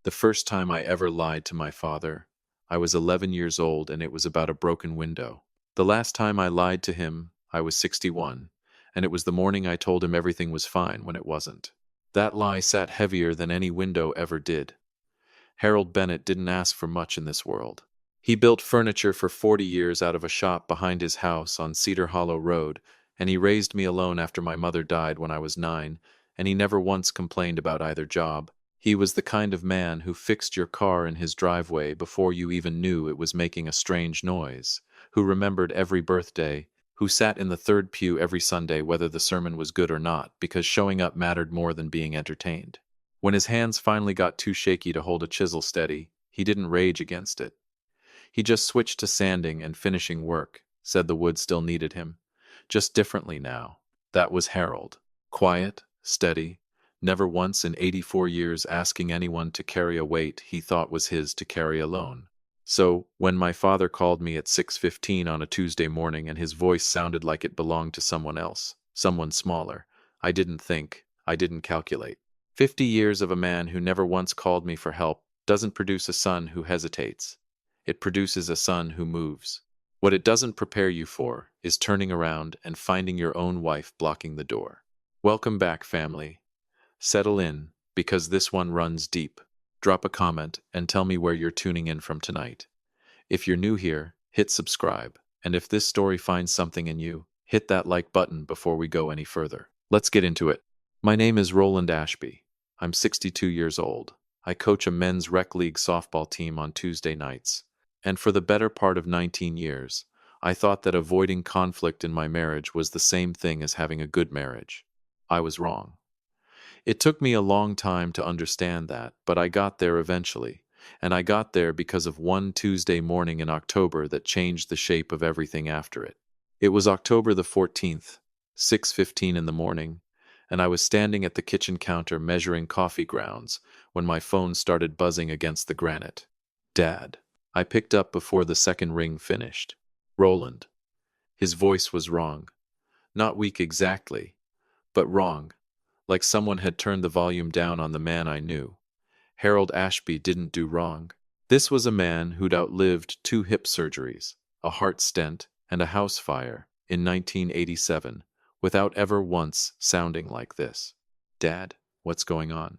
The first time I ever lied to my father, I was 11 years old and it was about a broken window. The last time I lied to him, I was 61, and it was the morning I told him everything was fine when it wasn't. That lie sat heavier than any window ever did. Harold Bennett didn't ask for much in this world. He built furniture for 40 years out of a shop behind his house on Cedar Hollow Road, and he raised me alone after my mother died when I was 9, and he never once complained about either job. He was the kind of man who fixed your car in his driveway before you even knew it was making a strange noise, who remembered every birthday, who sat in the third pew every Sunday whether the sermon was good or not, because showing up mattered more than being entertained. When his hands finally got too shaky to hold a chisel steady, he didn't rage against it. He just switched to sanding and finishing work, said the wood still needed him. Just differently now. That was Harold. Quiet, steady, never once in 84 years asking anyone to carry a weight he thought was his to carry alone. So, when my father called me at 6:15 on a Tuesday morning and his voice sounded like it belonged to someone else, someone smaller, I didn't think, I didn't calculate. 50 years of a man who never once called me for help doesn't produce a son who hesitates. It produces a son who moves. What it doesn't prepare you for is turning around and finding your own wife blocking the door. Welcome back, family. Settle in, because this one runs deep. Drop a comment and tell me where you're tuning in from tonight. If you're new here, hit subscribe, and if this story finds something in you, hit that like button before we go any further. Let's get into it. My name is Roland Ashby. I'm 62 years old. I coach a men's rec league softball team on Tuesday nights. And for the better part of 19 years, I thought that avoiding conflict in my marriage was the same thing as having a good marriage. I was wrong. It took me a long time to understand that, but I got there eventually. And I got there because of one Tuesday morning in October that changed the shape of everything after it. It was October the 14th, 6:15 in the morning, and I was standing at the kitchen counter measuring coffee grounds when my phone started buzzing against the granite. Dad. I picked up before the second ring finished. Roland. His voice was wrong. Not weak exactly, but wrong, like someone had turned the volume down on the man I knew. Harold Ashby didn't do wrong. This was a man who'd outlived 2 hip surgeries, a heart stent, and a house fire in 1987, without ever once sounding like this. Dad, what's going on?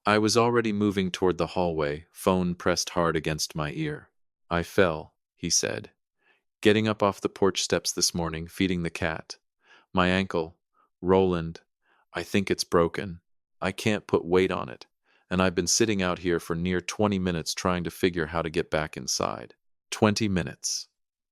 I was already moving toward the hallway, phone pressed hard against my ear. I fell, he said. Getting up off the porch steps this morning, feeding the cat. My ankle, Roland, I think it's broken. I can't put weight on it, and I've been sitting out here for near 20 minutes trying to figure how to get back inside. 20 minutes.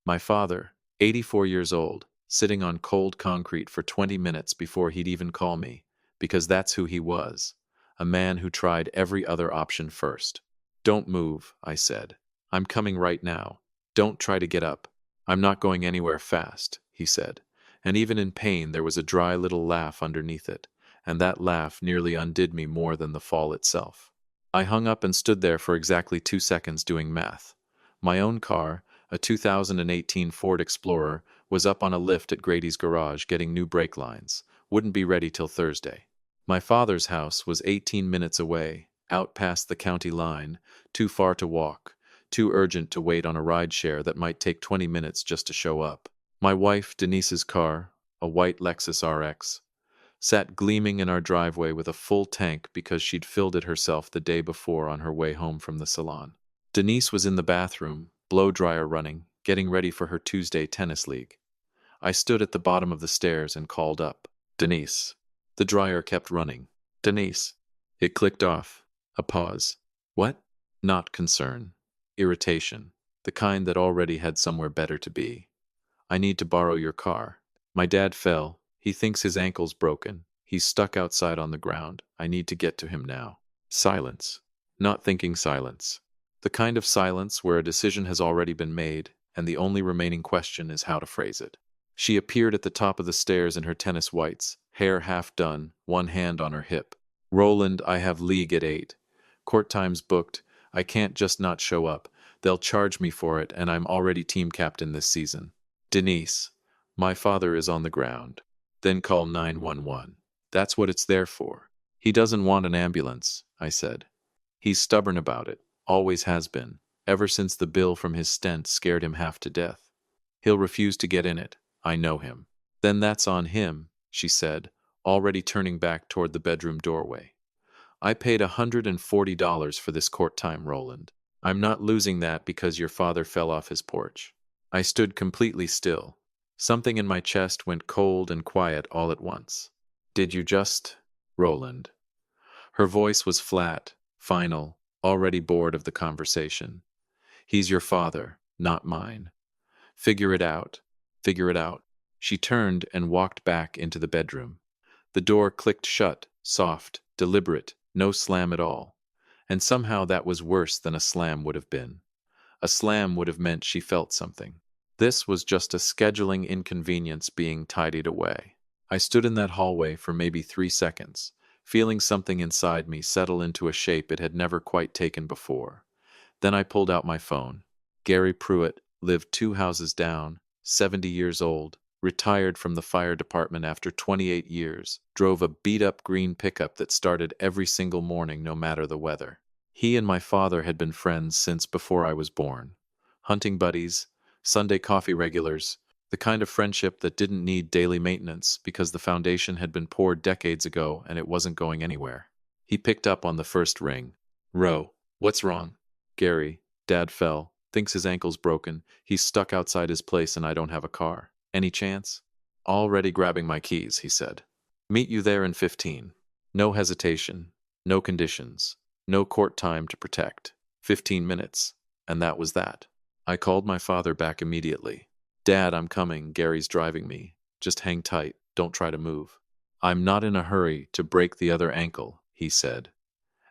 My father, 84 years old, sitting on cold concrete for 20 minutes before he'd even call me, because that's who he was. A man who tried every other option first. Don't move, I said. I'm coming right now. Don't try to get up. I'm not going anywhere fast, he said. And even in pain there was a dry little laugh underneath it, and that laugh nearly undid me more than the fall itself. I hung up and stood there for exactly 2 seconds doing math. My own car, a 2018 Ford Explorer, was up on a lift at Grady's garage getting new brake lines. Wouldn't be ready till Thursday. My father's house was 18 minutes away, out past the county line, too far to walk, too urgent to wait on a rideshare that might take 20 minutes just to show up. My wife, Denise's car, a white Lexus RX, sat gleaming in our driveway with a full tank because she'd filled it herself the day before on her way home from the salon. Denise was in the bathroom, blow dryer running, getting ready for her Tuesday tennis league. I stood at the bottom of the stairs and called up, Denise. The dryer kept running. Denise. It clicked off. A pause. What? Not concern. Irritation. The kind that already had somewhere better to be. I need to borrow your car. My dad fell. He thinks his ankle's broken. He's stuck outside on the ground. I need to get to him now. Silence. Not thinking silence. The kind of silence where a decision has already been made, and the only remaining question is how to phrase it. She appeared at the top of the stairs in her tennis whites, hair half done, one hand on her hip. Roland, I have league at 8. Court time's booked. I can't just not show up. They'll charge me for it, and I'm already team captain this season. Denise, my father is on the ground. Then call 911. That's what it's there for. He doesn't want an ambulance, I said. He's stubborn about it, always has been, ever since the bill from his stent scared him half to death. He'll refuse to get in it. I know him. Then that's on him, she said, already turning back toward the bedroom doorway. I paid $140 for this court time, Roland. I'm not losing that because your father fell off his porch. I stood completely still. Something in my chest went cold and quiet all at once. Did you just... Roland. Her voice was flat, final, already bored of the conversation. He's your father, not mine. Figure it out. Figure it out. She turned and walked back into the bedroom. The door clicked shut, soft, deliberate, no slam at all. And somehow that was worse than a slam would have been. A slam would have meant she felt something. This was just a scheduling inconvenience being tidied away. I stood in that hallway for maybe 3 seconds, feeling something inside me settle into a shape it had never quite taken before. Then I pulled out my phone. Gary Pruitt lived 2 houses down, 70 years old, retired from the fire department after 28 years, drove a beat-up green pickup that started every single morning no matter the weather. He and my father had been friends since before I was born. Hunting buddies, Sunday coffee regulars, the kind of friendship that didn't need daily maintenance because the foundation had been poured decades ago and it wasn't going anywhere. He picked up on the first ring. "Ro, what's wrong?" "Gary, Dad fell. Thinks his ankle's broken. He's stuck outside his place and I don't have a car. Any chance?" "Already grabbing my keys," he said. "Meet you there in 15. No hesitation, no conditions, no court time to protect. 15 minutes. And that was that. I called my father back immediately. "Dad, I'm coming. Gary's driving me. Just hang tight. Don't try to move." "I'm not in a hurry to break the other ankle," he said.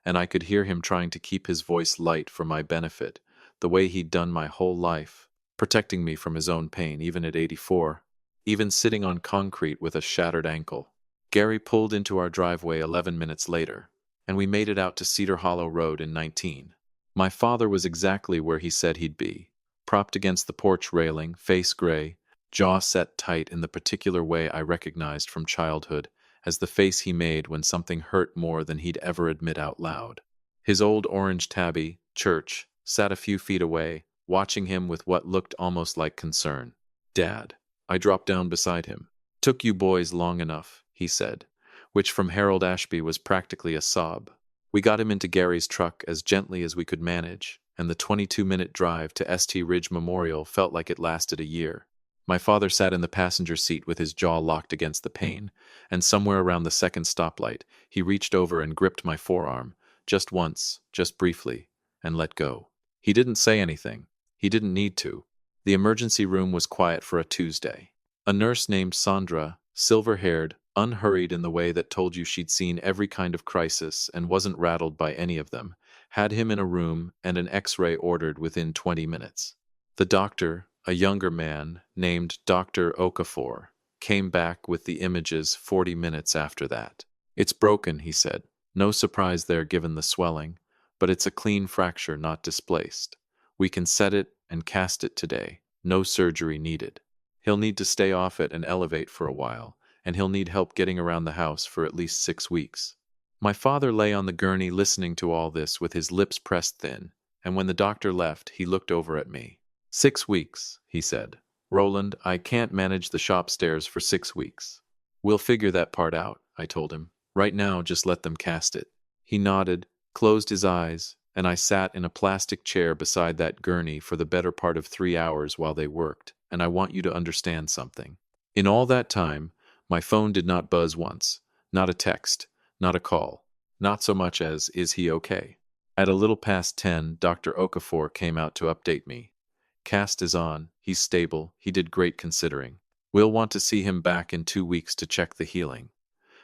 And I could hear him trying to keep his voice light for my benefit, the way he'd done my whole life, protecting me from his own pain, even at 84, even sitting on concrete with a shattered ankle. Gary pulled into our driveway 11 minutes later, and we made it out to Cedar Hollow Road in 19. My father was exactly where he said he'd be, propped against the porch railing, face gray, jaw set tight in the particular way I recognized from childhood as the face he made when something hurt more than he'd ever admit out loud. His old orange tabby, Church, sat a few feet away, watching him with what looked almost like concern. "Dad." I dropped down beside him. "Took you boys long enough," he said, which from Harold Ashby was practically a sob. We got him into Gary's truck as gently as we could manage, and the 22-minute drive to St. Ridge Memorial felt like it lasted a year. My father sat in the passenger seat with his jaw locked against the pane, and somewhere around the second stoplight, he reached over and gripped my forearm, just once, just briefly, and let go. He didn't say anything. He didn't need to. The emergency room was quiet for a Tuesday. A nurse named Sandra, silver-haired, unhurried in the way that told you she'd seen every kind of crisis and wasn't rattled by any of them, had him in a room and an X-ray ordered within 20 minutes. The doctor, a younger man named Dr. Okafor, came back with the images 40 minutes after that. "It's broken," he said. "No surprise there given the swelling, but it's a clean fracture, not displaced. We can set it and cast it today. No surgery needed. He'll need to stay off it and elevate for a while, and he'll need help getting around the house for at least 6 weeks." My father lay on the gurney listening to all this with his lips pressed thin, and when the doctor left, he looked over at me. 6 weeks, he said. "Roland, I can't manage the shop stairs for 6 weeks." "We'll figure that part out," I told him. "Right now, just let them cast it." He nodded, closed his eyes, and I sat in a plastic chair beside that gurney for the better part of 3 hours while they worked, and I want you to understand something. In all that time, my phone did not buzz once, not a text, not a call, not so much as, "Is he okay?" At a little past 10, Dr. Okafor came out to update me. "Cast is on, he's stable, he did great considering. We'll want to see him back in 2 weeks to check the healing.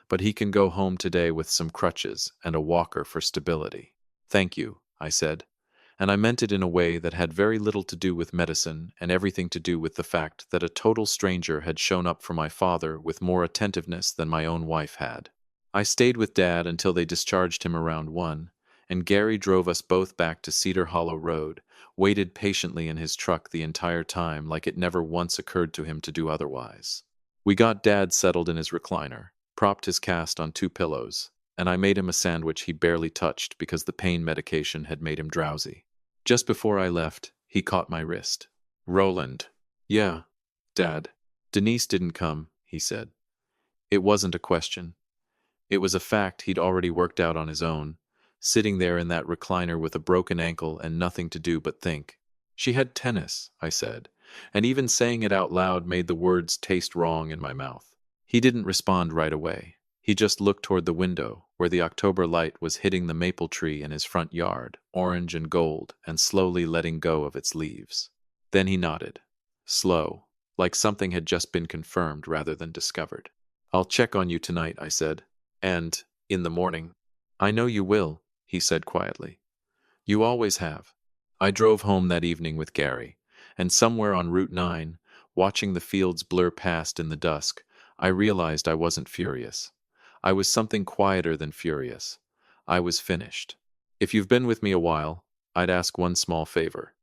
But he can go home today with some crutches and a walker for stability." "Thank you," I said, and I meant it in a way that had very little to do with medicine and everything to do with the fact that a total stranger had shown up for my father with more attentiveness than my own wife had. I stayed with Dad until they discharged him around 1, and Gary drove us both back to Cedar Hollow Road, waited patiently in his truck the entire time like it never once occurred to him to do otherwise. We got Dad settled in his recliner, propped his cast on 2 pillows, and I made him a sandwich he barely touched because the pain medication had made him drowsy. Just before I left, he caught my wrist. Roland. Yeah, Dad. Denise didn't come, he said. It wasn't a question. It was a fact he'd already worked out on his own, sitting there in that recliner with a broken ankle and nothing to do but think. She had tennis, I said, and even saying it out loud made the words taste wrong in my mouth. He didn't respond right away. He just looked toward the window, where the October light was hitting the maple tree in his front yard, orange and gold, and slowly letting go of its leaves. Then he nodded. Slow, like something had just been confirmed rather than discovered. I'll check on you tonight, I said. And, in the morning. I know you will, he said quietly. You always have. I drove home that evening with Gary, and somewhere on Route 9, watching the fields blur past in the dusk, I realized I wasn't furious. I was something quieter than furious. I was finished. If you've been with me a while, I'd ask one small favor.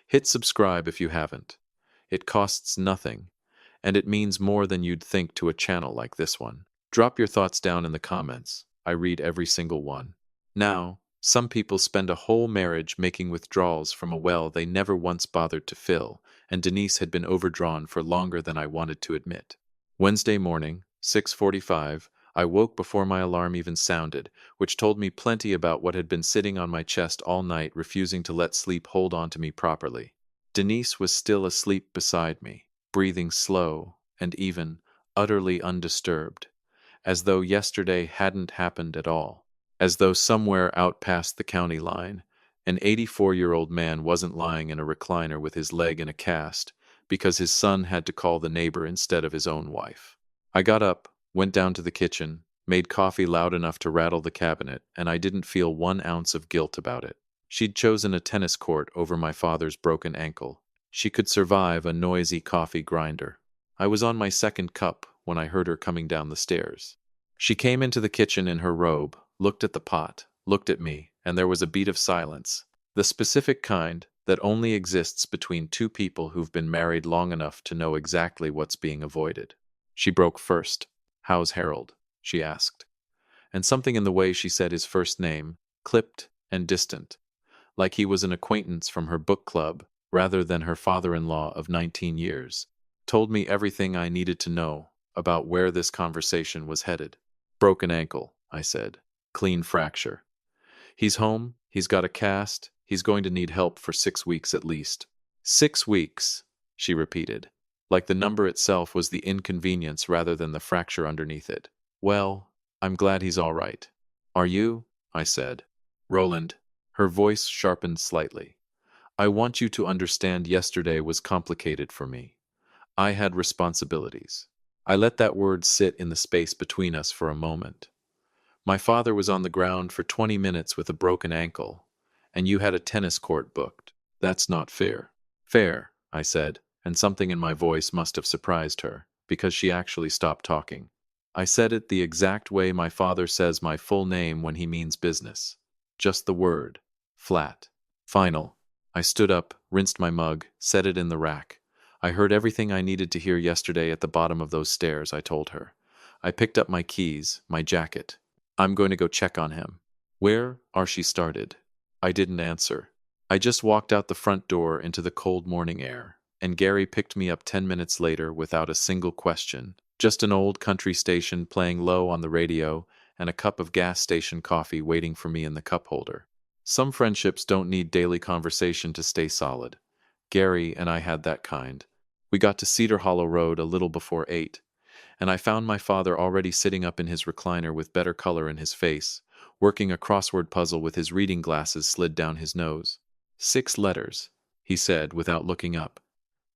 Hit subscribe if you haven't. It costs nothing, and it means more than you'd think to a channel like this one. Drop your thoughts down in the comments. I read every single one. Now, some people spend a whole marriage making withdrawals from a well they never once bothered to fill, and Denise had been overdrawn for longer than I wanted to admit. Wednesday morning, 6:45, I woke before my alarm even sounded, which told me plenty about what had been sitting on my chest all night, refusing to let sleep hold on to me properly. Denise was still asleep beside me, breathing slow and even, utterly undisturbed, as though yesterday hadn't happened at all, as though somewhere out past the county line, an 84-year-old man wasn't lying in a recliner with his leg in a cast because his son had to call the neighbor instead of his own wife. I got up, went down to the kitchen, made coffee loud enough to rattle the cabinet, and I didn't feel 1 ounce of guilt about it. She'd chosen a tennis court over my father's broken ankle. She could survive a noisy coffee grinder. I was on my second cup when I heard her coming down the stairs. She came into the kitchen in her robe, looked at the pot, looked at me, and there was a beat of silence, the specific kind that only exists between two people who've been married long enough to know exactly what's being avoided. She broke first. How's Harold? She asked. And something in the way she said his first name, clipped and distant, like he was an acquaintance from her book club rather than her father-in-law of 19 years, told me everything I needed to know about where this conversation was headed. Broken ankle, I said. Clean fracture. He's home, he's got a cast, he's going to need help for 6 weeks at least. 6 weeks, she repeated, like the number itself was the inconvenience rather than the fracture underneath it. Well, I'm glad he's all right. Are you? I said. Roland. Her voice sharpened slightly. I want you to understand yesterday was complicated for me. I had responsibilities. I let that word sit in the space between us for a moment. My father was on the ground for 20 minutes with a broken ankle, and you had a tennis court booked. That's not fair. Fair, I said, and something in my voice must have surprised her, because she actually stopped talking. I said it the exact way my father says my full name when he means business. Just the word. Flat. Final. I stood up, rinsed my mug, set it in the rack. I heard everything I needed to hear yesterday at the bottom of those stairs, I told her. I picked up my keys, my jacket. I'm going to go check on him. Where are she started? I didn't answer. I just walked out the front door into the cold morning air, and Gary picked me up 10 minutes later without a single question. Just an old country station playing low on the radio and a cup of gas station coffee waiting for me in the cup holder. Some friendships don't need daily conversation to stay solid. Gary and I had that kind. We got to Cedar Hollow Road a little before 8, and I found my father already sitting up in his recliner with better color in his face, working a crossword puzzle with his reading glasses slid down his nose. 6 letters, he said without looking up.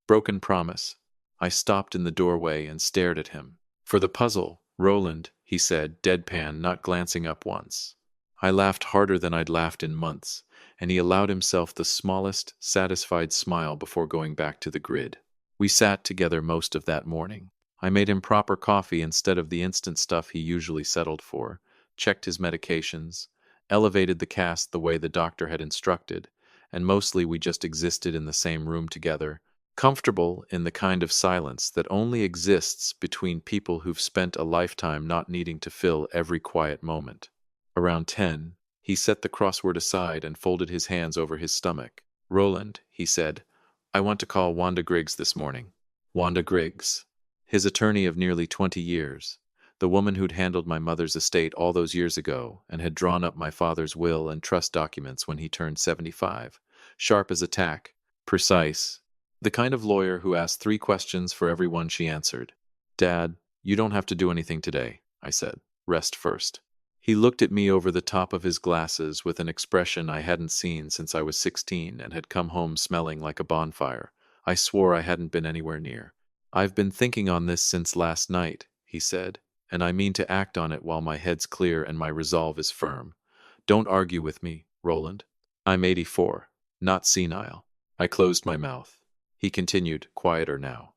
Broken promise. I stopped in the doorway and stared at him. For the puzzle, Roland, he said, deadpan, not glancing up once. I laughed harder than I'd laughed in months, and he allowed himself the smallest, satisfied smile before going back to the grid. We sat together most of that morning. I made him proper coffee instead of the instant stuff he usually settled for, checked his medications, elevated the cast the way the doctor had instructed, and mostly we just existed in the same room together, comfortable in the kind of silence that only exists between people who've spent a lifetime not needing to fill every quiet moment. Around 10, he set the crossword aside and folded his hands over his stomach. "Roland," he said, "I want to call Wanda Griggs this morning." Wanda Griggs. His attorney of nearly 20 years. The woman who'd handled my mother's estate all those years ago and had drawn up my father's will and trust documents when he turned 75. Sharp as a tack. Precise. The kind of lawyer who asked 3 questions for every one she answered. "Dad, you don't have to do anything today," I said. "Rest first." He looked at me over the top of his glasses with an expression I hadn't seen since I was 16 and had come home smelling like a bonfire. I swore I hadn't been anywhere near. "I've been thinking on this since last night," he said, "and I mean to act on it while my head's clear and my resolve is firm. Don't argue with me, Roland. I'm 84, not senile." I closed my mouth. He continued, quieter now.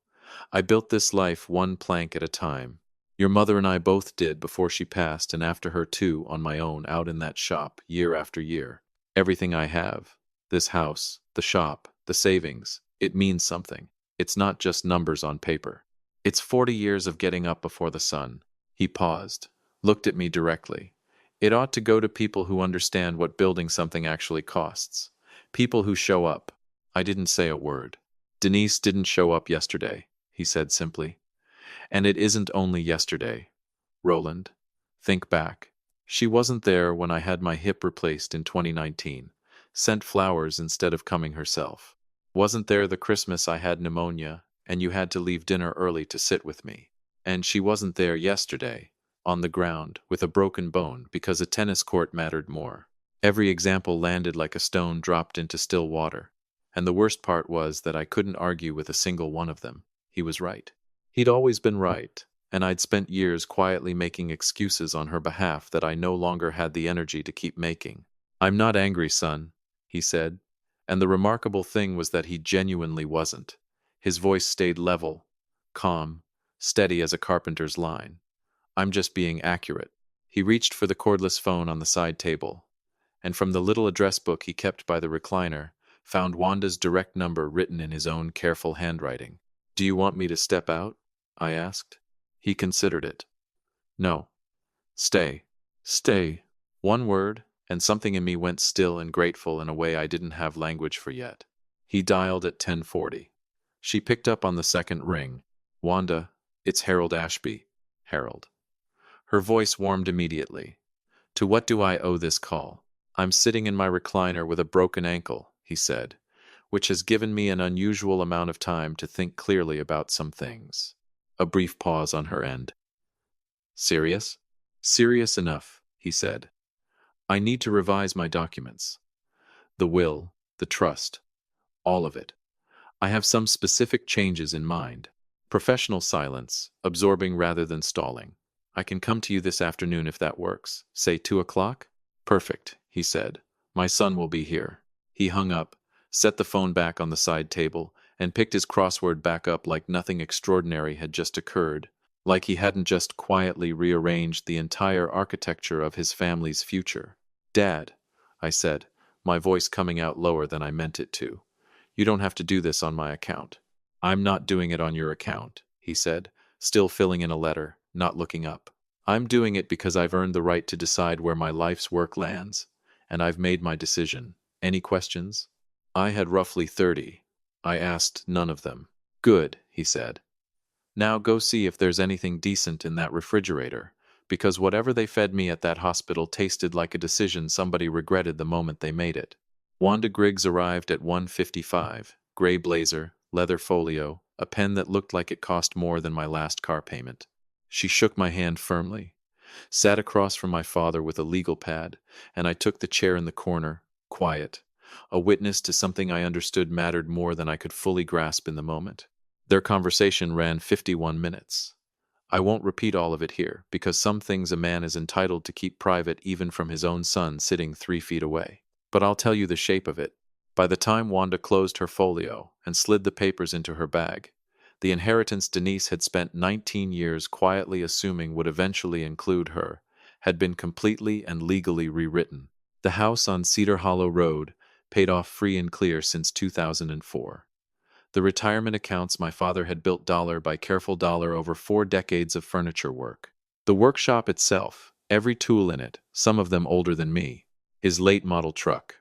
"I built this life one plank at a time. Your mother and I both did before she passed, and after her too, on my own, out in that shop, year after year. Everything I have, this house, the shop, the savings, it means something. It's not just numbers on paper. It's 40 years of getting up before the sun." He paused, looked at me directly. "It ought to go to people who understand what building something actually costs. People who show up." I didn't say a word. "Denise didn't show up yesterday," he said simply. "And it isn't only yesterday. Roland, think back. She wasn't there when I had my hip replaced in 2019, sent flowers instead of coming herself. Wasn't there the Christmas I had pneumonia and you had to leave dinner early to sit with me. And she wasn't there yesterday, on the ground, with a broken bone because a tennis court mattered more. Every example landed like a stone dropped into still water. And the worst part was that I couldn't argue with a single one of them. He was right. He'd always been right, and I'd spent years quietly making excuses on her behalf that I no longer had the energy to keep making. "I'm not angry, son," he said, and the remarkable thing was that he genuinely wasn't. His voice stayed level, calm, steady as a carpenter's line. "I'm just being accurate." He reached for the cordless phone on the side table, and from the little address book he kept by the recliner, found Wanda's direct number written in his own careful handwriting. "Do you want me to step out?" I asked. He considered it. "No. Stay. Stay." One word, and something in me went still and grateful in a way I didn't have language for yet. He dialed at 10:40. She picked up on the second ring. "Wanda, it's Harold Ashby." Harold. Her voice warmed immediately. "To what do I owe this call?" "I'm sitting in my recliner with a broken ankle," he said, "which has given me an unusual amount of time to think clearly about some things." A brief pause on her end. "Serious?" "Serious enough," he said. "I need to revise my documents. The will, the trust, all of it. I have some specific changes in mind. Professional silence, absorbing rather than stalling. I can come to you this afternoon if that works. Say 2 o'clock? "Perfect," he said. "My son will be here." He hung up, set the phone back on the side table, and picked his crossword back up like nothing extraordinary had just occurred, like he hadn't just quietly rearranged the entire architecture of his family's future. "Dad," I said, my voice coming out lower than I meant it to, "you don't have to do this on my account." "I'm not doing it on your account," he said, still filling in a letter, not looking up. "I'm doing it because I've earned the right to decide where my life's work lands, and I've made my decision. Any questions?" I had roughly 30. I asked none of them. "Good," he said. "Now go see if there's anything decent in that refrigerator, because whatever they fed me at that hospital tasted like a decision somebody regretted the moment they made it." Wanda Griggs arrived at 1:55, gray blazer, leather folio, a pen that looked like it cost more than my last car payment. She shook my hand firmly, sat across from my father with a legal pad, and I took the chair in the corner, quiet, a witness to something I understood mattered more than I could fully grasp in the moment. Their conversation ran 51 minutes. I won't repeat all of it here, because some things a man is entitled to keep private even from his own son sitting 3 feet away. But I'll tell you the shape of it. By the time Wanda closed her folio and slid the papers into her bag, the inheritance Denise had spent 19 years quietly assuming would eventually include her had been completely and legally rewritten. The house on Cedar Hollow Road paid off free and clear since 2004. The retirement accounts my father had built dollar by careful dollar over 4 decades of furniture work. The workshop itself, every tool in it, some of them older than me, his late model truck,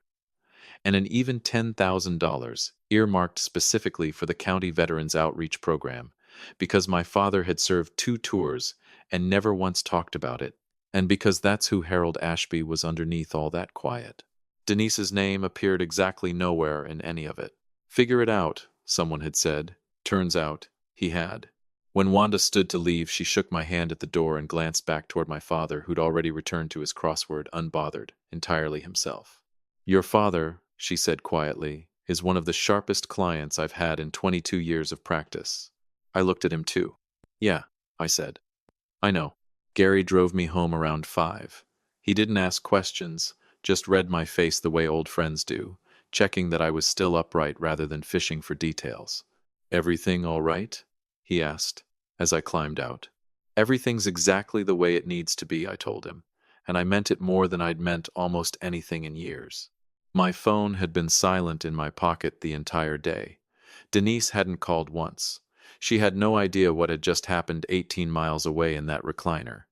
and an even $10,000 earmarked specifically for the county Veterans Outreach Program, because my father had served 2 tours and never once talked about it, and because that's who Harold Ashby was underneath all that quiet. Denise's name appeared exactly nowhere in any of it. Figure it out, someone had said. Turns out, he had. When Wanda stood to leave, she shook my hand at the door and glanced back toward my father, who'd already returned to his crossword, unbothered, entirely himself. Your father, she said quietly, is one of the sharpest clients I've had in 22 years of practice. I looked at him too. Yeah, I said. I know. Gary drove me home around 5. He didn't ask questions, just read my face the way old friends do, checking that I was still upright rather than fishing for details. Everything all right? He asked, as I climbed out. Everything's exactly the way it needs to be, I told him, and I meant it more than I'd meant almost anything in years. My phone had been silent in my pocket the entire day. Denise hadn't called once. She had no idea what had just happened 18 miles away in that recliner.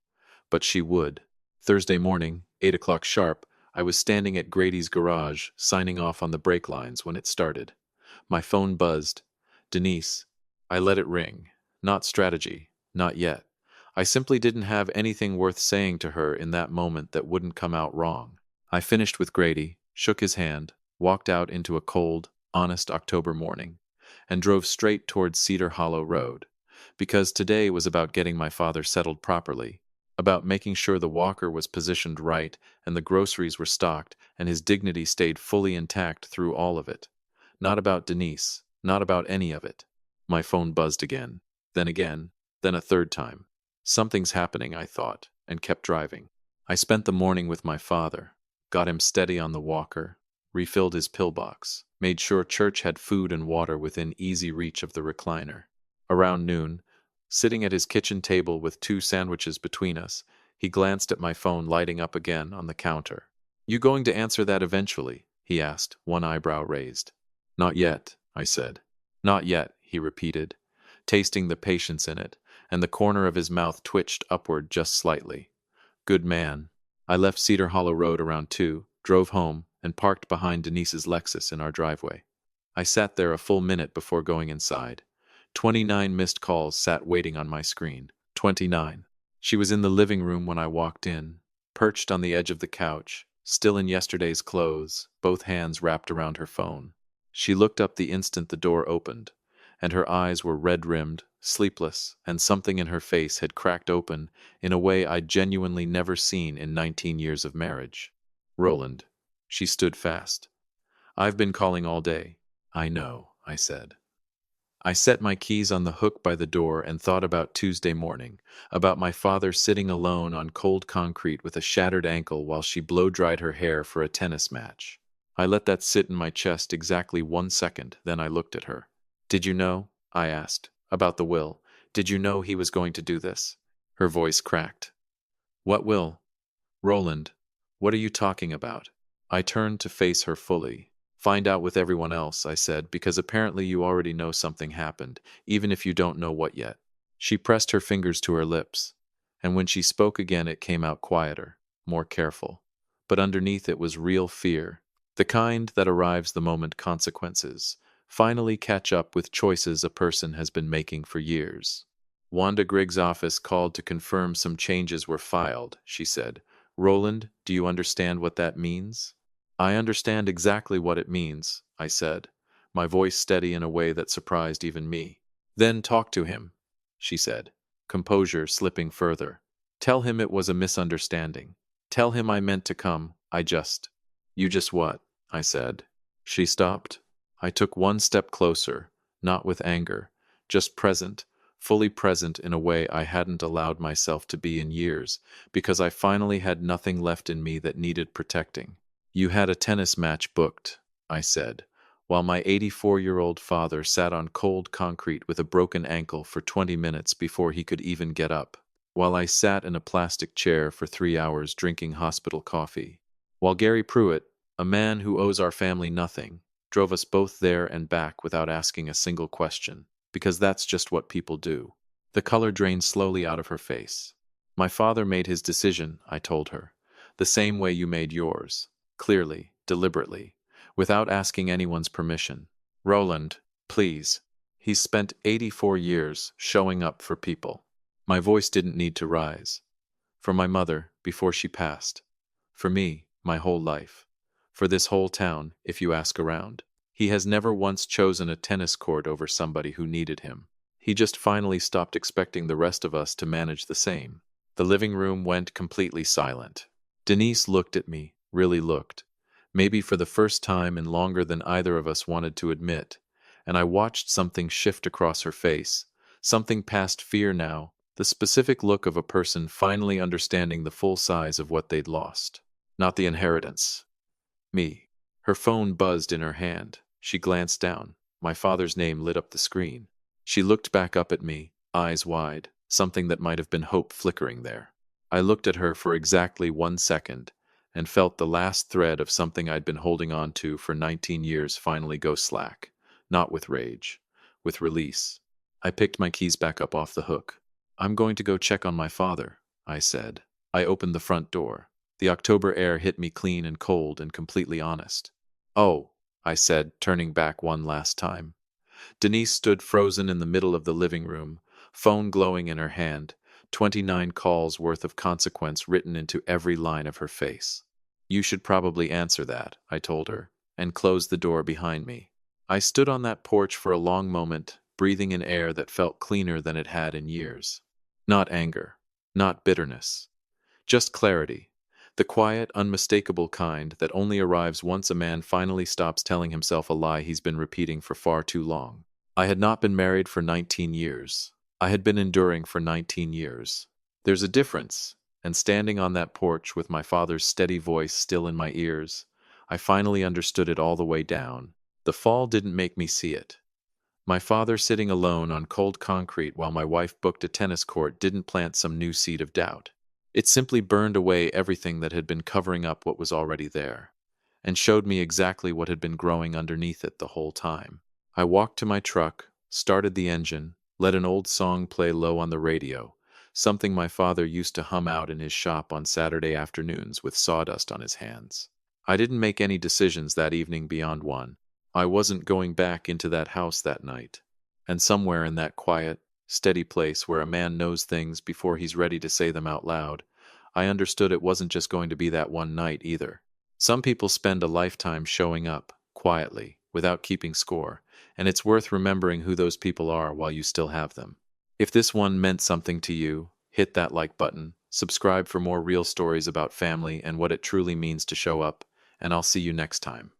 But she would. Thursday morning, 8 o'clock sharp, I was standing at Grady's garage, signing off on the brake lines when it started. My phone buzzed. Denise. I let it ring. Not strategy. Not yet. I simply didn't have anything worth saying to her in that moment that wouldn't come out wrong. I finished with Grady, shook his hand, walked out into a cold, honest October morning, and drove straight towards Cedar Hollow Road, because today was about getting my father settled properly, about making sure the walker was positioned right and the groceries were stocked and his dignity stayed fully intact through all of it. Not about Denise, not about any of it. My phone buzzed again, then a third time. Something's happening, I thought, and kept driving. I spent the morning with my father, got him steady on the walker, refilled his pillbox, made sure church had food and water within easy reach of the recliner. Around noon, sitting at his kitchen table with 2 sandwiches between us, he glanced at my phone lighting up again on the counter. You going to answer that eventually? He asked, one eyebrow raised. Not yet, I said. Not yet, he repeated, tasting the patience in it, and the corner of his mouth twitched upward just slightly. Good man. I left Cedar Hollow Road around 2, drove home, and parked behind Denise's Lexus in our driveway. I sat there a full minute before going inside. 29 missed calls sat waiting on my screen. 29. She was in the living room when I walked in, perched on the edge of the couch, still in yesterday's clothes, both hands wrapped around her phone. She looked up the instant the door opened, and her eyes were red-rimmed, sleepless, and something in her face had cracked open in a way I'd genuinely never seen in 19 years of marriage. Roland. She stood fast. I've been calling all day. I know, I said. I set my keys on the hook by the door and thought about Tuesday morning, about my father sitting alone on cold concrete with a shattered ankle while she blow-dried her hair for a tennis match. I let that sit in my chest exactly 1 second, then I looked at her. Did you know, I asked, about the will? Did you know he was going to do this? Her voice cracked. What will? Roland, what are you talking about? I turned to face her fully. Find out with everyone else, I said, because apparently you already know something happened, even if you don't know what yet. She pressed her fingers to her lips, and when she spoke again it came out quieter, more careful. But underneath it was real fear, the kind that arrives the moment consequences finally catch up with choices a person has been making for years. Wanda Griggs' office called to confirm some changes were filed, she said. Roland, do you understand what that means? I understand exactly what it means, I said, my voice steady in a way that surprised even me. Then talk to him, she said, composure slipping further. Tell him it was a misunderstanding. Tell him I meant to come, You just what? I said. She stopped. I took 1 step closer, not with anger, just present, fully present in a way I hadn't allowed myself to be in years, because I finally had nothing left in me that needed protecting. You had a tennis match booked, I said, while my 84-year-old father sat on cold concrete with a broken ankle for 20 minutes before he could even get up, while I sat in a plastic chair for 3 hours drinking hospital coffee, while Gary Pruitt, a man who owes our family nothing, drove us both there and back without asking a single question, because that's just what people do. The color drained slowly out of her face. My father made his decision, I told her, the same way you made yours, clearly, deliberately, without asking anyone's permission. Roland, please. He's spent 84 years showing up for people. My voice didn't need to rise. For my mother, before she passed. For me, my whole life. For this whole town, if you ask around. He has never once chosen a tennis court over somebody who needed him. He just finally stopped expecting the rest of us to manage the same. The living room went completely silent. Denise looked at me, really looked, maybe for the first time in longer than either of us wanted to admit, and I watched something shift across her face, something past fear now, the specific look of a person finally understanding the full size of what they'd lost. Not the inheritance. Me. Her phone buzzed in her hand. She glanced down. My father's name lit up the screen. She looked back up at me, eyes wide, something that might have been hope flickering there. I looked at her for exactly 1 second and felt the last thread of something I'd been holding on to for 19 years finally go slack. Not with rage, with release. I picked my keys back up off the hook. I'm going to go check on my father, I said. I opened the front door. The October air hit me clean and cold and completely honest. Oh, I said, turning back one last time. Denise stood frozen in the middle of the living room, phone glowing in her hand, 29 calls worth of consequence written into every line of her face. You should probably answer that, I told her, and closed the door behind me. I stood on that porch for a long moment, breathing in air that felt cleaner than it had in years. Not anger, not bitterness, just clarity. The quiet, unmistakable kind that only arrives once a man finally stops telling himself a lie he's been repeating for far too long. I had not been married for 19 years. I had been enduring for 19 years. There's a difference, and standing on that porch with my father's steady voice still in my ears, I finally understood it all the way down. The fall didn't make me see it. My father sitting alone on cold concrete while my wife booked a tennis court didn't plant some new seed of doubt. It simply burned away everything that had been covering up what was already there, and showed me exactly what had been growing underneath it the whole time. I walked to my truck, started the engine, let an old song play low on the radio, something my father used to hum out in his shop on Saturday afternoons with sawdust on his hands. I didn't make any decisions that evening beyond one. I wasn't going back into that house that night, and somewhere in that quiet, steady place where a man knows things before he's ready to say them out loud, I understood it wasn't just going to be that one night either. Some people spend a lifetime showing up, quietly, without keeping score, and it's worth remembering who those people are while you still have them. If this one meant something to you, hit that like button, subscribe for more real stories about family and what it truly means to show up, and I'll see you next time.